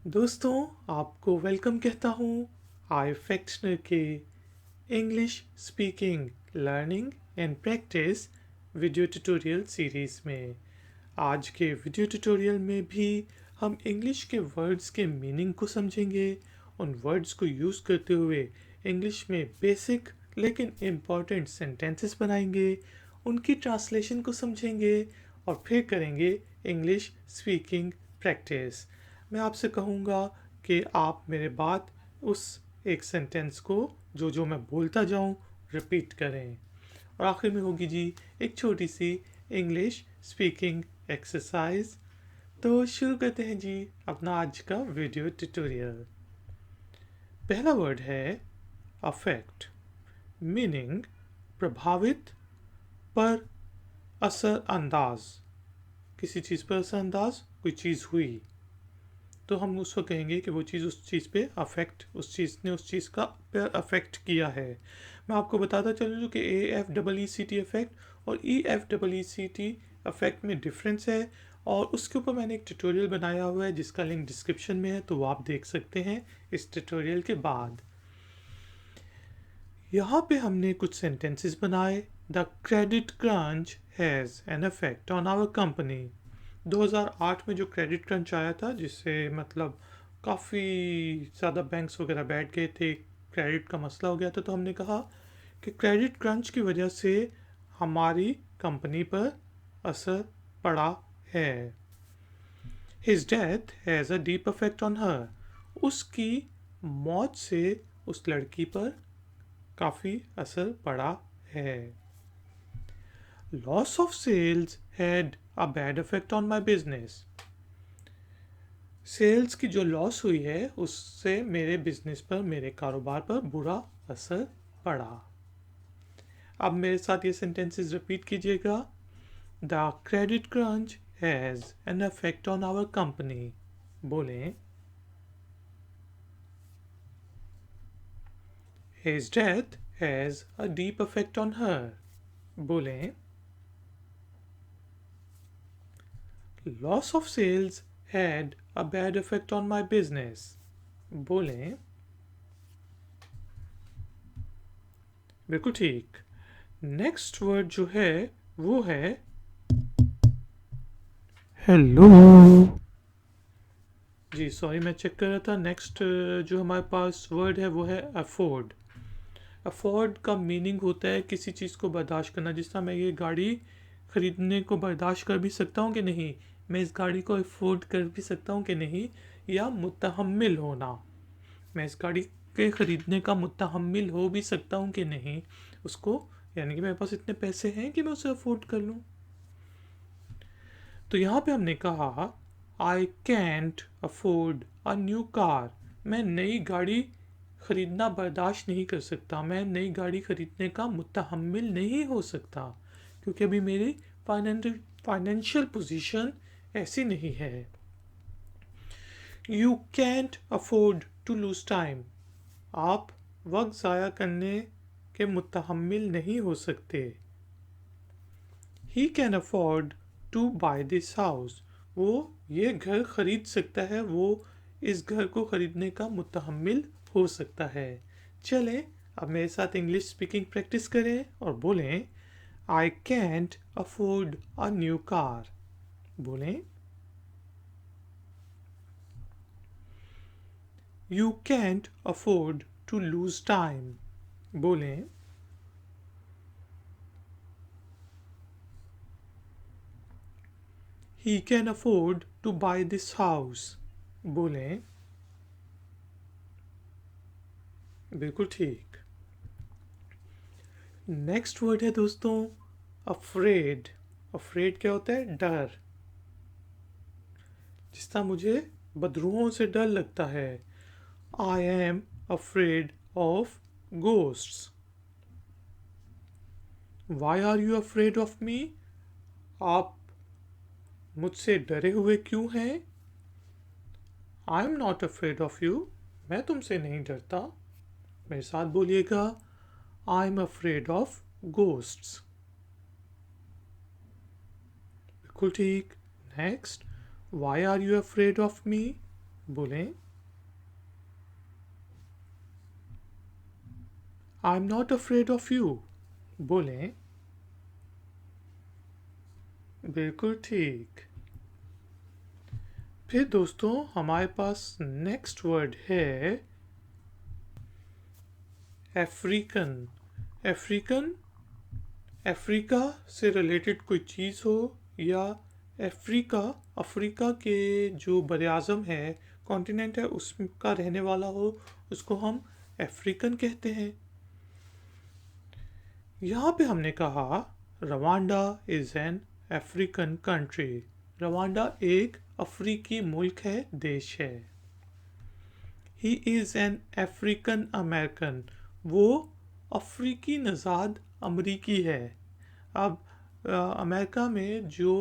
दोस्तों, आपको वेलकम कहता हूँ आई फैक्शनर के English speaking learning and practice video tutorial series में। आज के वीडियो ट्यूटोरियल में भी हम इंग्लिश के वर्ड्स के मीनिंग को समझेंगे, उन वर्ड्स को यूज़ करते हुए इंग्लिश में बेसिक लेकिन इम्पॉर्टेंट सेंटेंसेस बनाएंगे, उनकी ट्रांसलेशन को समझेंगे और फिर करेंगे इंग्लिश स्पीकिंग प्रैक्टिस। मैं आपसे कहूँगा कि आप मेरे बाद उस एक सेंटेंस को जो मैं बोलता जाऊँ रिपीट करें, और आखिर में होगी जी एक छोटी सी इंग्लिश स्पीकिंग एक्सरसाइज। तो शुरू करते हैं जी अपना आज का वीडियो ट्यूटोरियल। पहला वर्ड है अफेक्ट, मीनिंग प्रभावित, पर असर अंदाज, किसी चीज़ पर असर अंदाज कोई चीज़ हुई तो हम उसको कहेंगे कि वो चीज़ उस चीज़ पे अफेक्ट, उस चीज़ ने उस चीज़ का पर अफेक्ट किया है। मैं आपको बताता चलूँ कि AFEECT अफेक्ट और EFEECT अफेक्ट में डिफरेंस है, और उसके ऊपर मैंने एक ट्यूटोरियल बनाया हुआ है जिसका लिंक डिस्क्रिप्शन में है, तो वो आप देख सकते हैं इस ट्यूटोरियल के बाद। यहाँ पे हमने कुछ सेंटेंसेस बनाए। The credit crunch has an affect on our company. 2008 में जो क्रेडिट क्रंच आया था, जिससे मतलब काफ़ी ज़्यादा बैंक्स वगैरह बैठ गए थे, क्रेडिट का मसला हो गया था, तो हमने कहा कि क्रेडिट क्रंच की वजह से हमारी कंपनी पर असर पड़ा है। His death has a deep effect on हर। उसकी मौत से उस लड़की पर काफ़ी असर पड़ा है। Loss of sales had a bad effect on my business. Sales की जो लॉस हुई है उससे मेरे बिजनेस पर, मेरे कारोबार पर बुरा असर पड़ा। अब मेरे साथ ये सेंटेंसेस रिपीट कीजिएगा। The credit crunch has an effect on our company. बोलें। His death has a deep effect on her. बोलें। Loss of sales had a bad effect on my business। बोलें। बिल्कुल ठीक। नेक्स्ट वर्ड जो है वो है हेलो। जी सॉरी, मैं चेक कर रहा था। नेक्स्ट जो हमारे पास वर्ड है वो है अफोर्ड। अफोर्ड का मीनिंग होता है किसी चीज़ को बर्दाश्त करना। जिस तरह मैं ये गाड़ी ख़रीदने को बर्दाश्त कर भी सकता हूँ कि नहीं, मैं इस गाड़ी को अफोर्ड कर भी सकता हूँ कि नहीं, या मुतहम्मिल होना, मैं इस गाड़ी के ख़रीदने का मुतहम्मिल हो भी सकता हूँ कि नहीं उसको, यानी कि मेरे पास इतने पैसे हैं कि मैं उसे अफोर्ड कर लूँ। तो यहाँ पे हमने कहा आई can't afford a new car. मैं नई गाड़ी ख़रीदना बर्दाश्त नहीं कर सकता, मैं नई गाड़ी ख़रीदने का मुतहम्मिल नहीं हो सकता, क्योंकि अभी मेरी फाइनेंशियल पोजीशन ऐसी नहीं है। You can't afford to lose time. आप वक्त ज़ाया करने के मुतहम्मिल नहीं हो सकते। He can afford to buy this house. वो ये घर खरीद सकता है, वो इस घर को खरीदने का मुतहम्मिल हो सकता है। चलें अब मेरे साथ इंग्लिश स्पीकिंग प्रैक्टिस करें और बोलें। I can't afford a new car. बोलें। You can't afford to lose time. बोलें। He can afford to buy this house। बोलें। बिल्कुल ठीक। नेक्स्ट वर्ड है दोस्तों अफ्रेड। अफ्रेड क्या होता है? डर। जिस तरह मुझे बदरूहों से डर लगता है। I am afraid of ghosts. Why are you afraid of me? आप मुझसे डरे हुए क्यों हैं? I am not afraid of you. मैं तुमसे नहीं डरता। मेरे साथ बोलिएगा। I am afraid of ghosts. बिल्कुल ठीक। Next, why are you afraid of me? बोलें I am not afraid of you. बोलें बिल्कुल ठीक। फिर दोस्तों हमारे पास नेक्स्ट वर्ड है अफ्रीकन। अफ्रीकन अफ्रीका से रिलेटेड कोई चीज़ हो या अफ्रीका अफ्रीका के जो बरआज़म है कॉन्टिनेंट है उसका रहने वाला हो, उसको हम अफ्रीकन कहते हैं। यहाँ पे हमने कहा Rwanda is an African country. Rwanda एक अफ्रीकी मुल्क है, देश है। ही इज़ एन अफ्रीकन अमेरिकन, वो अफ्रीकी नज़ाद अमरीकी है। अब अमेरिका में जो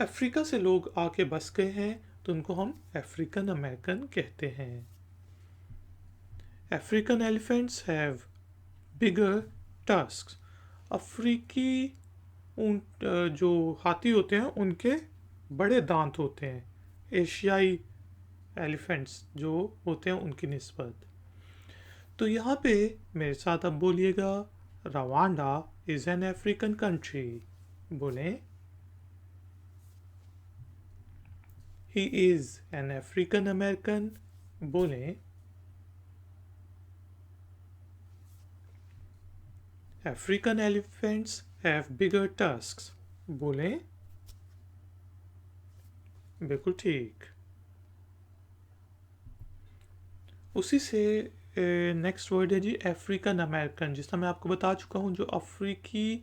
अफ्रीका से लोग आके बस गए हैं तो उनको हम अफ्रीकन अमेरिकन कहते हैं। African elephants have bigger tusks. अफ्रीकी ऊंट जो हाथी होते हैं उनके बड़े दांत होते हैं एशियाई एलिफेंट्स जो होते हैं उनकी निस्बत। तो यहाँ पे मेरे साथ अब बोलिएगा Rwanda is an African country. बोलें he is an African American. बोलें African elephants have bigger tusks. बोलें बिल्कुल ठीक। उसी से नेक्स्ट वर्ड है जी अफ्रीकन अमेरिकन, जिसका मैं आपको बता चुका हूँ जो अफ्रीकी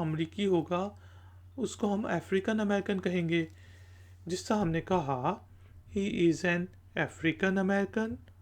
अमरीकी होगा उसको हम अफ्रीकन अमेरिकन कहेंगे। जिसका हमने कहा he is an African American,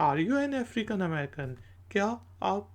are you an African American, क्या आप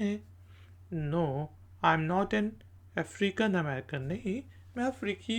हैं? No I am not an African American, नहीं मैं अफ्रीकी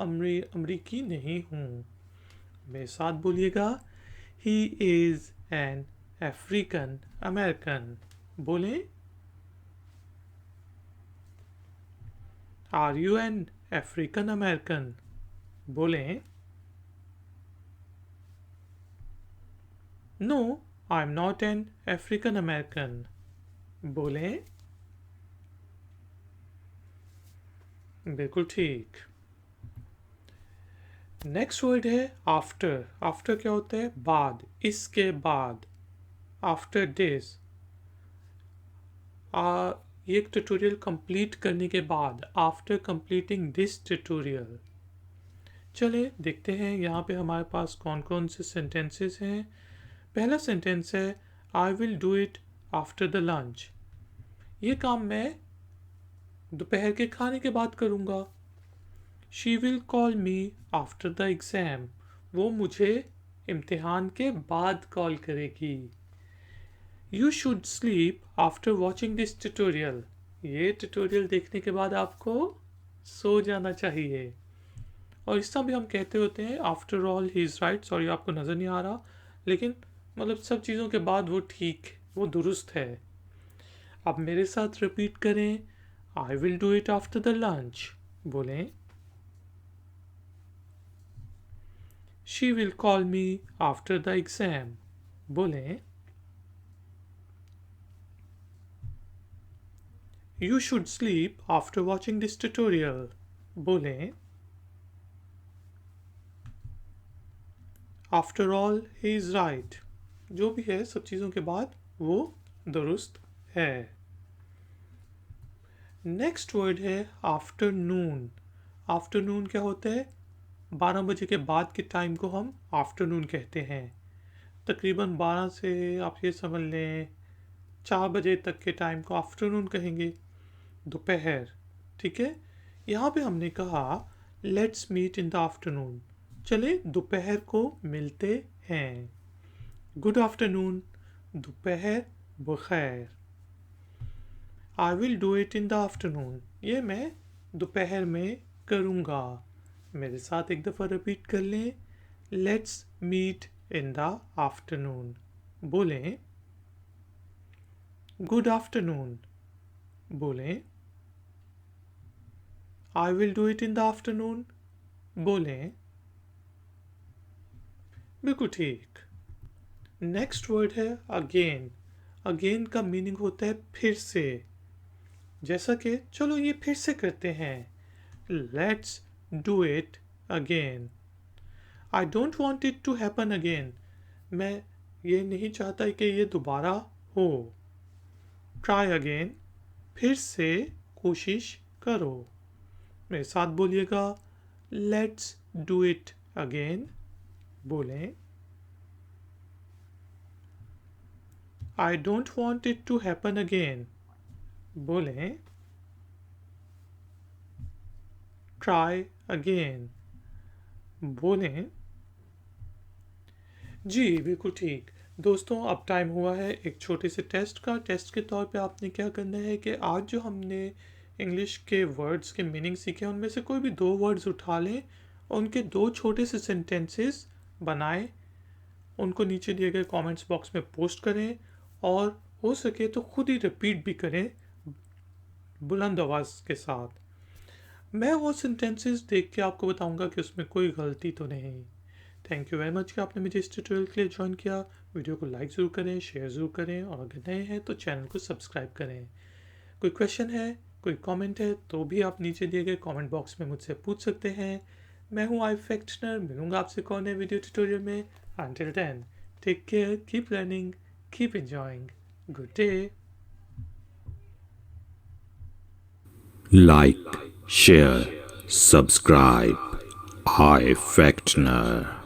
अमरीकी नहीं हूँ। मेरे साथ बोलिएगा he is an African American. बोलें are you an African American. बोलें no I am not an African American. बोलें बिल्कुल ठीक। नेक्स्ट वर्ड है आफ्टर। आफ्टर क्या होता है? बाद, इसके बाद। आफ्टर दिस, ये एक ट्यूटोरियल कंप्लीट करने के बाद, आफ्टर कंप्लीटिंग दिस ट्यूटोरियल। चलिए देखते हैं यहाँ पे हमारे पास कौन कौन से सेंटेंसेस हैं। पहला सेंटेंस है आई will do it after the lunch. ये काम मैं दोपहर के खाने के बाद करूँगा। She will call me after the exam, वो मुझे इम्तिहान के बाद कॉल करेगी। You should sleep after watching this tutorial, ये ट्यूटोरियल देखने के बाद आपको सो जाना चाहिए। और इस तरह भी हम कहते होते हैं after all he is right. Sorry आपको नज़र नहीं आ रहा, लेकिन मतलब सब चीज़ों के बाद वो ठीक, वो दुरुस्त है। अब मेरे साथ रिपीट करें I will do it after the lunch. बोलें she will call me after the exam. बोलें you should sleep after watching this tutorial. बोलें after all he is right, जो भी है सब चीज़ों के बाद वो दुरुस्त है। नेक्स्ट वर्ड है आफ्टरनून। आफ्टरनून क्या होता है? 12 बजे के बाद के टाइम को हम आफ्टरनून कहते हैं। तकरीबन 12 से आप ये समझ लें 4 बजे तक के टाइम को आफ्टरनून कहेंगे, दोपहर। ठीक है, यहाँ पे हमने कहा let's meet in the afternoon, चले दोपहर को मिलते हैं। गुड आफ्टरनून, दोपहर बखैर। I will do it in the afternoon, ये मैं दोपहर में करूँगा। मेरे साथ एक दफ़ा रिपीट कर लें let's meet in the afternoon. बोलें गुड आफ्टरनून। बोलें I will do it in the afternoon बोलें बिल्कुल ठीक। नेक्स्ट वर्ड है अगेन। अगेन का मीनिंग होता है फिर से, जैसा कि चलो ये फिर से करते हैं, let's do it again. I don't want it to happen again, मैं ये नहीं चाहता कि ये दोबारा हो। ट्राई अगेन, फिर से कोशिश करो। मेरे साथ बोलिएगा, लेट्स डू इट अगेन बोलें। I don't want it to happen again बोलें। ट्राई अगेन बोलें। जी बिल्कुल ठीक। दोस्तों अब टाइम हुआ है एक छोटे से टेस्ट का। टेस्ट के तौर पे आपने क्या करना है कि आज जो हमने इंग्लिश के वर्ड्स के मीनिंग सीखे उनमें से कोई भी दो वर्ड्स उठा लें और उनके दो छोटे से सेंटेंसेस बनाएं, उनको नीचे दिए गए कमेंट्स बॉक्स में पोस्ट करें और हो सके तो खुद ही रिपीट भी करें बुलंद आवाज़ के साथ। मैं वो सेंटेंसेस देख के आपको बताऊंगा कि उसमें कोई गलती तो नहीं। थैंक यू वेरी मच कि आपने मुझे इस ट्यूटोरियल के लिए ज्वाइन किया। वीडियो को लाइक ज़रूर करें, शेयर ज़रूर करें और अगर नए हैं तो चैनल को सब्सक्राइब करें। कोई क्वेश्चन है, कोई कमेंट है तो भी आप नीचे दिए गए कमेंट बॉक्स में मुझसे पूछ सकते हैं। मैं हूँ आई फैक्शनर, मिलूंगा आपसे कौन है वीडियो ट्यूटोरियल में। Until then take care, keep learning, keep enjoying, good day. Like, share, subscribe. iFactner.